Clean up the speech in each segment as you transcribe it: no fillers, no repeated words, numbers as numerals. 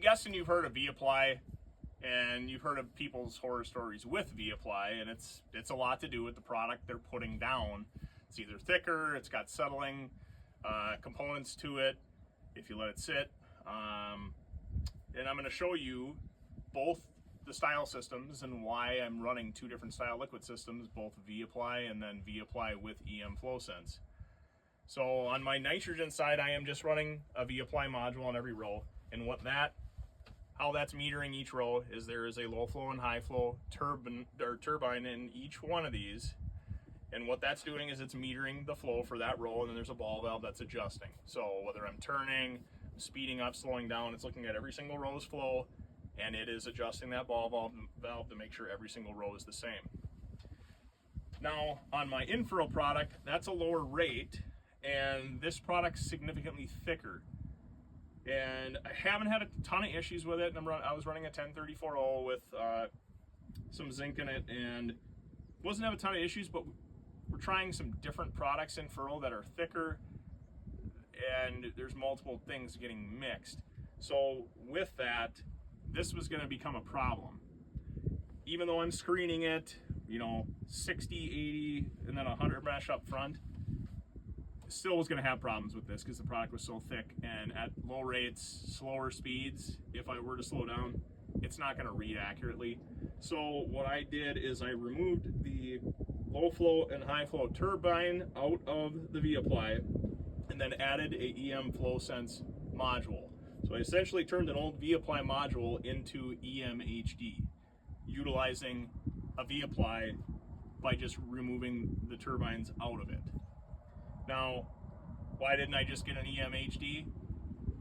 guessing you've heard of Vapply, and you've heard of people's horror stories with Vapply, and it's a lot to do with the product they're putting down. It's either thicker, it's got settling components to it if you let it sit. And I'm going to show you both the style systems and why I'm running two different style liquid systems, both Vapply and then Vapply with EM FlowSense. So on my nitrogen side, I am just running a Vapply module on every row, and how that's metering each row is there is a low flow and high flow turbine in each one of these, and what that's doing is it's metering the flow for that row, and then there's a ball valve that's adjusting. So whether I'm turning, speeding up, slowing down, it's looking at every single row's flow, and it is adjusting that ball valve to make sure every single row is the same. Now on my in-furrow product, that's a lower rate, and this product's significantly thicker. And I haven't had a ton of issues with it. I was running a 1034O with some zinc in it, and wasn't having a ton of issues, but we're trying some different products in furrow that are thicker, and there's multiple things getting mixed. So with that, this was going to become a problem. Even though I'm screening it, 60, 80, and then 100 mesh up front, still was going to have problems with this because the product was so thick, and at low rates, slower speeds, if I were to slow down, it's not going to read accurately. So what I did is I removed the low flow and high flow turbine out of the Vapply and then added a EM FlowSense module. So I essentially turned an old Vapply module into EMHD, utilizing a Vapply by just removing the turbines out of it. Now, why didn't I just get an EMHD?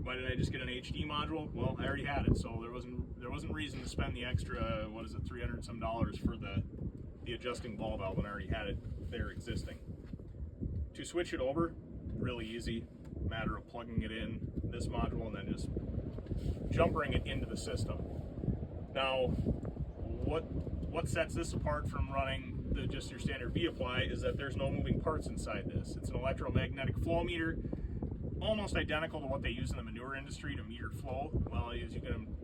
Why didn't I just get an HD module? Well, I already had it, so there wasn't reason to spend the extra, $300 some for the adjusting ball valve when I already had it there existing. To switch it over, really easy, matter of plugging it in this module and then just jumpering it into the system. Now, what sets this apart from running just your standard Vapply is that there's no moving parts inside this. It's an electromagnetic flow meter, almost identical to what they use in the manure industry to meter flow. Well, as you can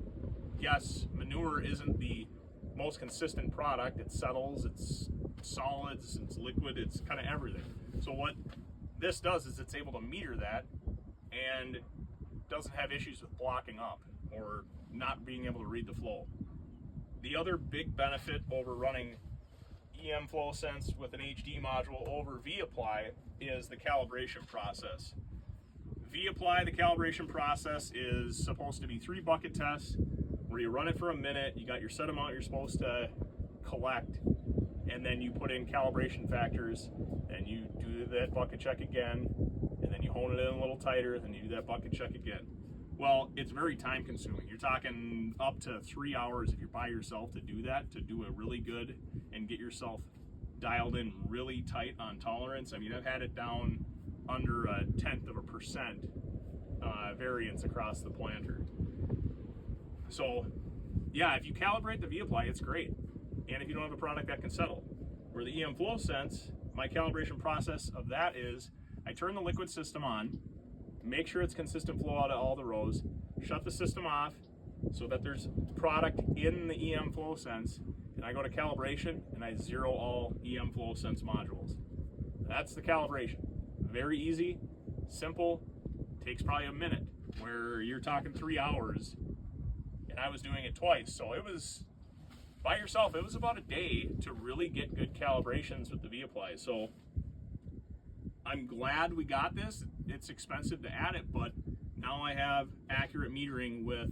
guess, manure isn't the most consistent product. It settles, it's solids, it's liquid, it's kind of everything. So what this does is it's able to meter that and doesn't have issues with blocking up or not being able to read the flow. The other big benefit over running EM FlowSense with an HD module over Vapply is the calibration process. Vapply, the calibration process is supposed to be 3 bucket tests where you run it for a minute, you got your set amount you're supposed to collect, and then you put in calibration factors and you do that bucket check again, and then you hone it in a little tighter, then you do that bucket check again. Well, it's very time consuming. You're talking up to 3 hours if you're by yourself to do that, to do it really good and get yourself dialed in really tight on tolerance. I mean, I've had it down under 0.1% variance across the planter. So yeah, if you calibrate the Vapply, it's great. And if you don't have a product that can settle. Where the EM FlowSense, my calibration process of that is I turn the liquid system on, make sure it's consistent flow out of all the rows, shut the system off so that there's product in the EM FlowSense, and I go to calibration and I zero all EM FlowSense modules. That's the calibration. Very easy, simple, takes probably a minute, where you're talking 3 hours, and I was doing it twice. So it was, by yourself, it was about a day to really get good calibrations with the Vapply. So I'm glad we got this. It's expensive to add it, but now I have accurate metering with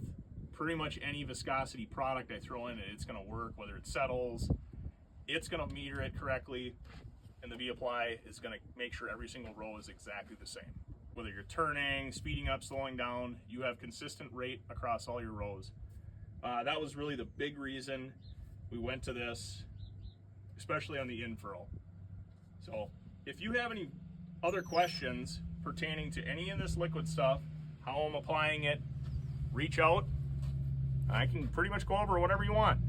pretty much any viscosity product I throw in it. It's going to work, whether it settles, it's going to meter it correctly, and the Vapply is going to make sure every single row is exactly the same. Whether you're turning, speeding up, slowing down, you have consistent rate across all your rows. That was really the big reason we went to this, especially on the in-furrow. So if you have any other questions pertaining to any of this liquid stuff, how I'm applying it, reach out. I can pretty much go over whatever you want.